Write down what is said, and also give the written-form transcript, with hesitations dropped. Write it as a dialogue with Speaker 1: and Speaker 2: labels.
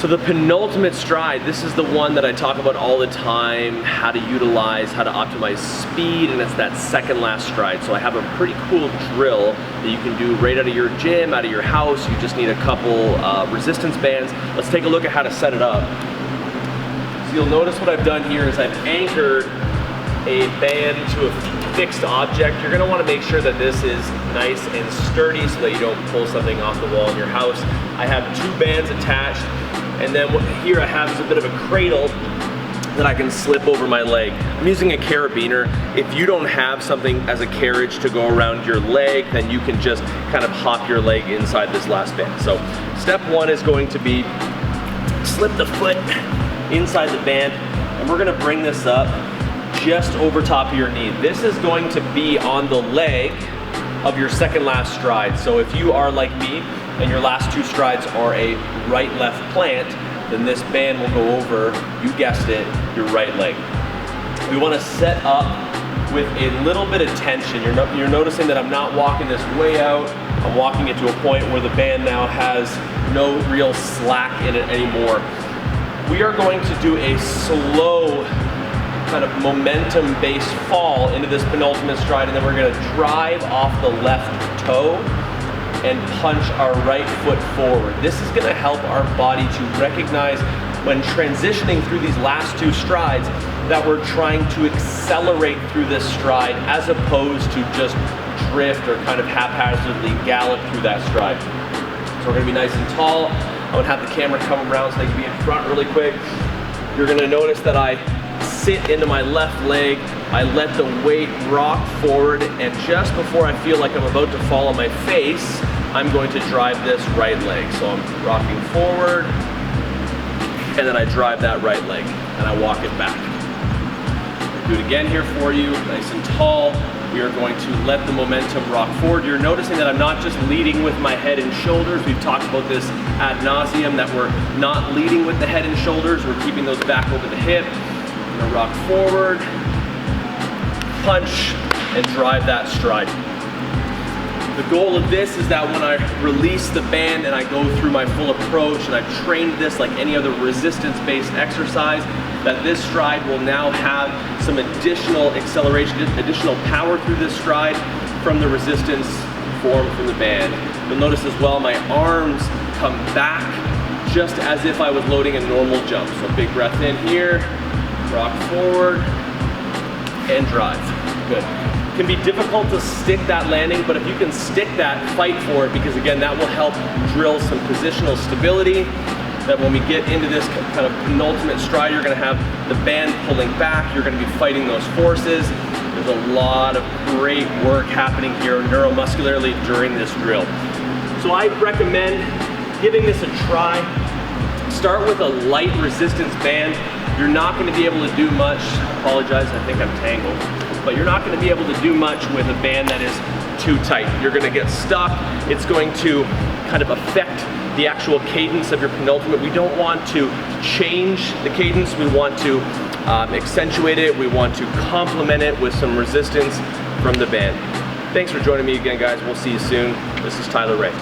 Speaker 1: So the penultimate stride, this is the one that I talk about all the time, how to utilize, how to optimize speed, and it's that second last stride. So I have a pretty cool drill that you can do right out of your gym, out of your house. You just need a couple resistance bands. Let's take a look at how to set it up. So you'll notice what I've done here is I've anchored a band to a fixed object. You're gonna wanna make sure that this is nice and sturdy so that you don't pull something off the wall in your house. I have 2 bands attached, and then what here I have is a bit of a cradle that I can slip over my leg. I'm using a carabiner. If you don't have something as a carriage to go around your leg, then you can just kind of hop your leg inside this last band. So step 1 is going to be slip the foot inside the band, and we're gonna bring this up just over top of your knee. This is going to be on the leg of your second last stride. So if you are like me and your last 2 strides are a right-left plant, then this band will go over, you guessed it, your right leg. We want to set up with a little bit of tension. You're noticing that I'm not walking this way out. I'm walking it to a point where the band now has no real slack in it anymore. We are going to do a slow kind of momentum-based fall into this penultimate stride, and then we're gonna drive off the left toe and punch our right foot forward. This is gonna help our body to recognize when transitioning through these last 2 strides that we're trying to accelerate through this stride as opposed to just drift or kind of haphazardly gallop through that stride. So we're gonna be nice and tall. I'm gonna have the camera come around so they can be in front really quick. You're gonna notice that I sit into my left leg, I let the weight rock forward, and just before I feel like I'm about to fall on my face, I'm going to drive this right leg. So I'm rocking forward, and then I drive that right leg, and I walk it back. Do it again here for you, nice and tall. We are going to let the momentum rock forward. You're noticing that I'm not just leading with my head and shoulders. We've talked about this ad nauseum, that we're not leading with the head and shoulders. We're keeping those back over the hip. I'm gonna rock forward, punch, and drive that stride. The goal of this is that when I release the band and I go through my full approach, and I've trained this like any other resistance-based exercise, that this stride will now have some additional acceleration, additional power through this stride from the resistance formed from the band. You'll notice as well my arms come back just as if I was loading a normal jump. So big breath in here, rock forward, and drive. Good. It can be difficult to stick that landing, but if you can stick that, fight for it, because again, that will help drill some positional stability, that when we get into this kind of penultimate stride, you're gonna have the band pulling back, you're gonna be fighting those forces. There's a lot of great work happening here neuromuscularly during this drill. So I recommend giving this a try. Start with a light resistance band. You're not going to be able to do much. I apologize, I think I'm tangled. But you're not going to be able to do much with a band that is too tight. You're going to get stuck. It's going to kind of affect the actual cadence of your penultimate. We don't want to change the cadence. We want to accentuate it. We want to complement it with some resistance from the band. Thanks for joining me again, guys. We'll see you soon. This is Tyler Ray.